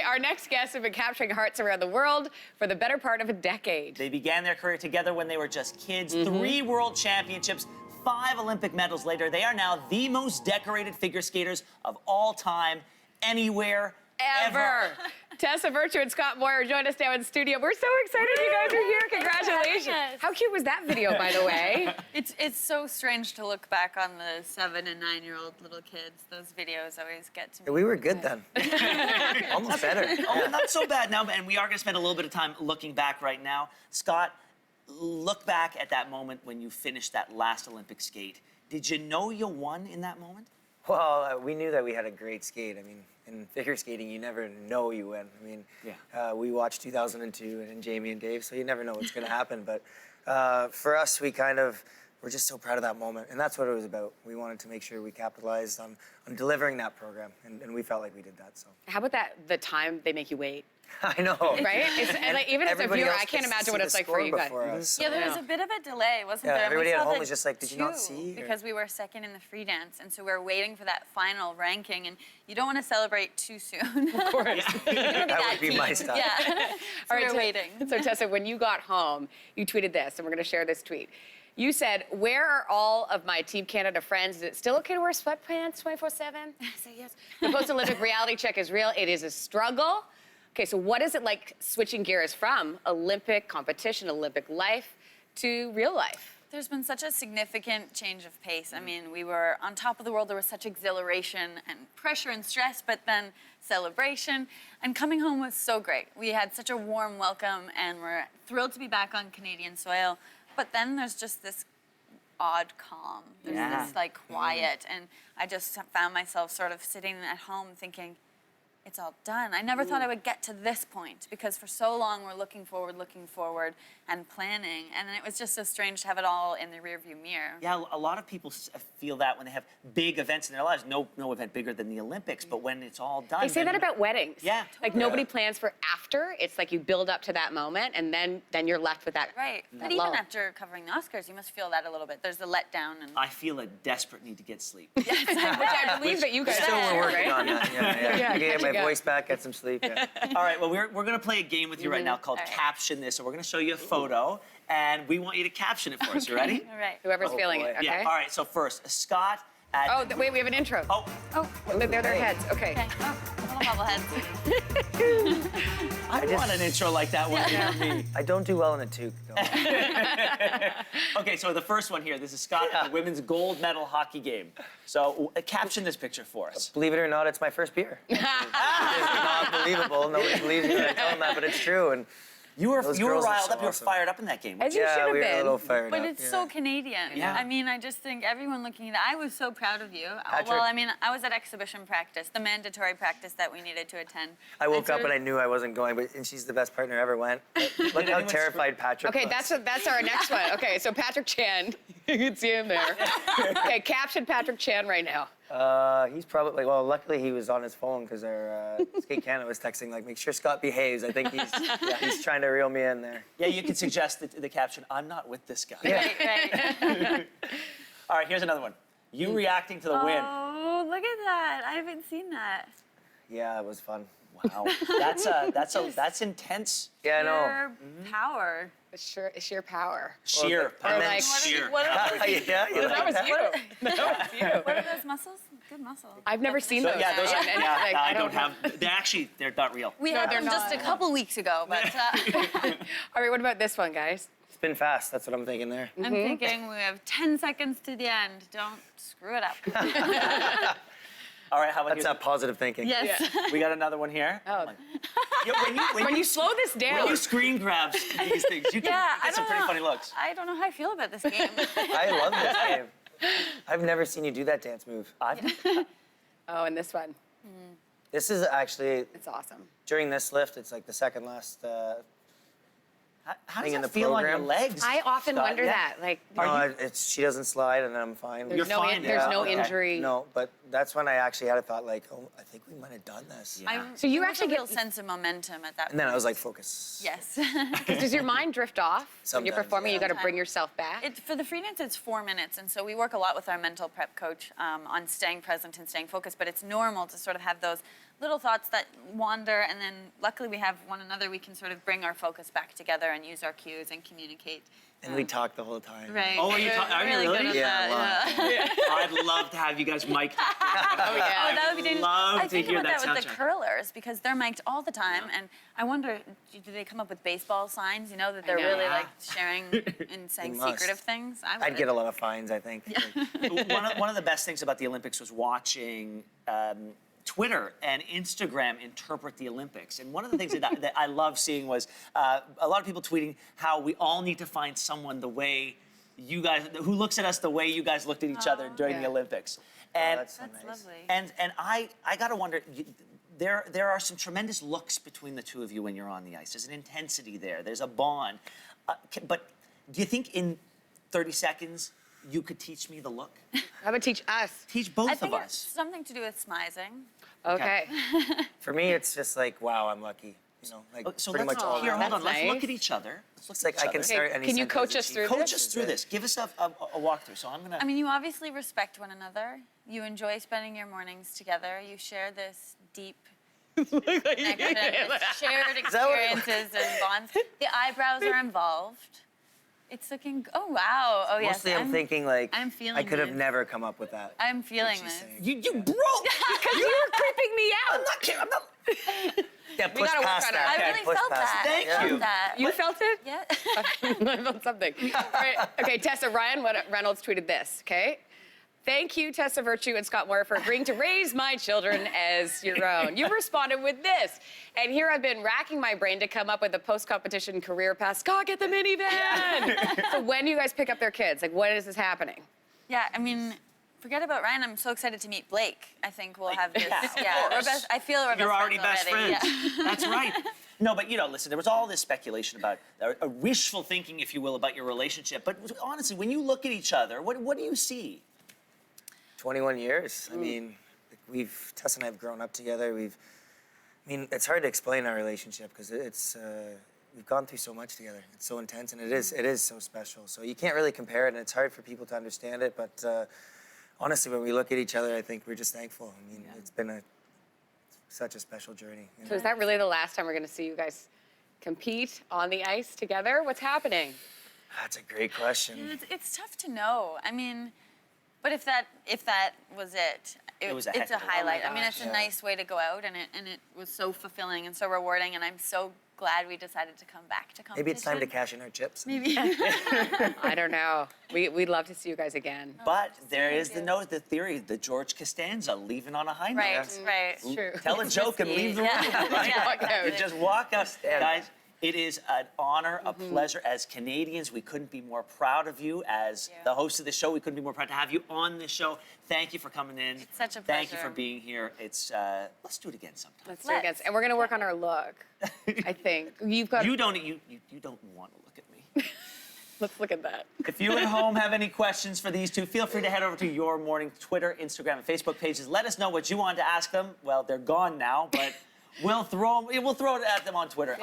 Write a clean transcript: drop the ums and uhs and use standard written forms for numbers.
our next guests have been capturing hearts around the world for the better part of a decade. They began their career together when they were just kids. 3 world championships, 5 Olympic medals later. They are now the most decorated figure skaters of all time, anywhere, ever. Tessa Virtue and Scott Moir join us now in studio. We're so excited you guys are here. Congratulations. How cute was that video, by the way? It's so strange to look back on the 7- and 9-year-old little kids. Those videos always get to me. We were good then. Almost better. Oh, not so bad now, and we are going to spend a little bit of time looking back right now. Scott, look back at that moment when you finished that last Olympic skate. Did you know you won in that moment? Well, we knew that we had a great skate. I mean, in figure skating, you never know you win. I mean, we watched 2002 and Jamie and Dave, so you never know what's going to happen. But for us, we're just so proud of that moment, and that's what it was about. We wanted to make sure we capitalized on delivering that program, and we felt like we did that. So. How about the time they make you wait? I know. Right? Even as a viewer, I can't imagine what it's like for you guys. So. Yeah, there was a bit of a delay, wasn't there? Everybody at home was just like, did you not see? Because we were second in the free dance, and so we were waiting for that final ranking, and you don't want to celebrate too soon. Of course. That would be my style. Yeah. So All right, we're waiting. So Tessa, when you got home, you tweeted this, and we're going to share this tweet. You said, "Where are all of my Team Canada friends? Is it still okay to wear sweatpants 24/7?" I say yes. The post-Olympic reality check is real. It is a struggle. Okay, so what is it like switching gears from Olympic competition, Olympic life, to real life? There's been such a significant change of pace. I mean, we were on top of the world. There was such exhilaration and pressure and stress, but then celebration. And coming home was so great. We had such a warm welcome, and we're thrilled to be back on Canadian soil. But then there's just this odd calm. There's this like quiet, and I just found myself sort of sitting at home thinking, it's all done. I never thought I would get to this point, because for so long we're looking forward, and planning, and then it was just so strange to have it all in the rearview mirror. Yeah, a lot of people feel that when they have big events in their lives. No event bigger than the Olympics, but when it's all done. They say that about weddings. Yeah. Like nobody plans for after. It's like you build up to that moment, and then you're left with that. Right. That But lull. even after covering the Oscars, you must feel that a little bit. There's the letdown. And I feel a desperate need to get sleep. Which I believe that you guys Still, are, we're working right? on that. Yeah. I can get my voice back, get some sleep. Yeah. All right, well, we're going to play a game with you right now called Caption This. So we're going to show you a photo, and we want you to caption it for us. You ready? all right. Whoever's feeling boy. it, okay? Yeah, all right, so first, Scott. Wait, we have an intro. Oh, They're their heads. Okay. Okay. Oh, little bobbleheads. I want an intro like that one for me. I don't do well in a toque. Okay, so the first one here, this is Scott at the women's gold medal hockey game. So caption this picture for us. Believe it or not, it's my first beer. It's not believable. Nobody believes me when I tell them that, but it's true. And You were those riled girls are up, so you were awesome. fired up in that game. As you should yeah, have we were a been. little fired But up. it's so Canadian. Yeah. I mean, I just think everyone looking at it, I was so proud of you. Patrick. Well, I mean, I was at exhibition practice, the mandatory practice that we needed to attend. I woke up and I knew I wasn't going, and she's the best partner ever went. Look how terrified Patrick Okay, was. that's our next one. Okay, so Patrick Chan, you can see him there. Okay, caption Patrick Chan right now. He's probably, well, luckily he was on his phone because our Skate Canada was texting, like, make sure Scott behaves. I think he's trying to reel me in there. Yeah, you could suggest the caption, I'm not with this guy. Right. All right, here's another one. You reacting to the win. Oh, look at that. I haven't seen that. Yeah, it was fun. Wow, that's intense. Yeah, I know. Pure power. Sheer power. Sheer. Well, Or like, What are those, yeah, that was you. That was you. what are those muscles? Good muscle. I've never seen So, those. yeah, those are, And, yeah, like, I don't have, they're not real. We No, had they're them just a not. couple weeks ago, but All right, what about this one, guys? It's been fast. That's what I'm thinking there. I'm thinking we have 10 seconds to the end. Don't screw it up. All right, how about That's here? that positive thinking. Yes. We got another one here. Oh. Yeah, When you slow this when down, you screen grabs these things, you can Yeah, get some pretty funny looks. I don't know how I feel about this game. I love this game. I've never seen you do that dance move. oh, and this one, This is actually, it's awesome. during this lift, it's like the second last How thing does in that the feel on your program. legs? I often Scott? wonder Yeah. that. Like, No, she doesn't slide, and I'm fine. You're no, fine, there's yeah, no okay. injury. No, but that's when I actually had a thought, like, oh, I think we might have done this. Yeah. So you There was actually a real get- sense of momentum at that And then I point. was like, focus. Yes. Does your mind drift off when you're Sometimes, performing? yeah. You got to bring Sometimes. yourself back. For the free dance, it's 4 minutes, and so we work a lot with our mental prep coach on staying present and staying focused, but it's normal to sort of have those little thoughts that wander, and then luckily we have one another. We can sort of bring our focus back together and use our cues and communicate. And we talk the whole time. Right. Oh, are you We're really? good at Yeah, that, I'd love to have you guys mic'd up. Oh, yeah. Oh, that would be dangerous. love I to think hear about that that with the soundtrack. curlers because they're mic'd all the time, and I wonder, do they come up with baseball signs? You know that they're know. really Yeah. like sharing and saying They must. secretive things. I'd get a lot of fines, I think. One of the best things about the Olympics was watching Twitter and Instagram interpret the Olympics. And one of the things that I love seeing was a lot of people tweeting how we all need to find someone the way you guys, who looks at us the way you guys looked at each other during the Yeah. Olympics. And that's so That's nice. lovely. and I gotta wonder. There are some tremendous looks between the two of you when you're on the ice. There's an intensity there. There's a bond. But do you think in 30 seconds you could teach me the look? How about teach us? Teach both I of think it's us. something to do with smizing. Okay. For me, it's just like, wow, I'm lucky. You know, like So pretty let's much all here. that. Hold on. That's Let's look nice. at each other. Let's look It's at like each I other. can start any Can you sentence coach as us cheap through as Coach this? us it through is. this. Give us a walkthrough. So I'm gonna. I mean, you obviously respect one another. You enjoy spending your mornings together. You share this deep connection, this shared that what it- experiences and bonds. The eyebrows are involved. It's looking. Oh wow. Oh yes. Mostly I'm thinking like, I'm feeling I could have this. never come up with that. I'm feeling she's this. saying. You broke. Because you were creeping me out. I'm not kidding. I'm not. Yeah, We push gotta work past on it. that. I Yeah, really push felt past that. it. Thank I felt you. that. You felt it? Yeah. I felt something. Right. Okay, Tessa, Ryan Reynolds tweeted this, okay? Thank you, Tessa Virtue and Scott Moir, for agreeing to raise my children as your own. You responded with this. And here I've been racking my brain to come up with a post-competition career path. Scott, get the minivan! So when do you guys pick up their kids? Like, when is this happening? Yeah. I mean, forget about Ryan. I'm so excited to meet Blake. I think we'll have this. Yeah, of we're course. best. I feel we're You're best already best friends. Yeah. That's right. No, but listen, there was all this speculation about a wishful thinking, if you will, about your relationship. But honestly, when you look at each other, what do you see? 21 years. I mean, Tess and I have grown up together. It's hard to explain our relationship because we've gone through so much together. It's so intense and it is so special. So you can't really compare it and it's hard for people to understand it. But honestly, when we look at each other, I think we're just thankful. I mean, it's been such a special journey. You know? So is that really the last time we're going to see you guys compete on the ice together? What's happening? That's a great question. It's tough to know. I mean, but if that was it, It was a heck it's of a a- oh my highlight. I mean, gosh. it's a nice way to go out, and it was so fulfilling and so rewarding, and I'm so glad we decided to come back to competition. Maybe it's time to cash in our chips. Maybe. I don't know. We'd love to see you guys again. But there thank is you. the theory, the George Costanza leaving on a high note. right, right. True. Tell a joke and leave the room. Yeah. Right? Yeah. Walk out. You just walk out. Yeah. Guys, it is an honor, a pleasure. As Canadians, we couldn't be more proud of you. As Thank you. the host of the show, we couldn't be more proud to have you on this show. Thank you for coming in. It's such a Thank you pleasure. for being here. It's let's do it again sometime. Let's do it again. And we're going to work on our look, I think. You've got... You don't want to look at me. Let's look at that. If you at home have any questions for these two, feel free to head over to Your Morning Twitter, Instagram, and Facebook pages. Let us know what you wanted to ask them. Well, they're gone now, but we'll throw it at them on Twitter.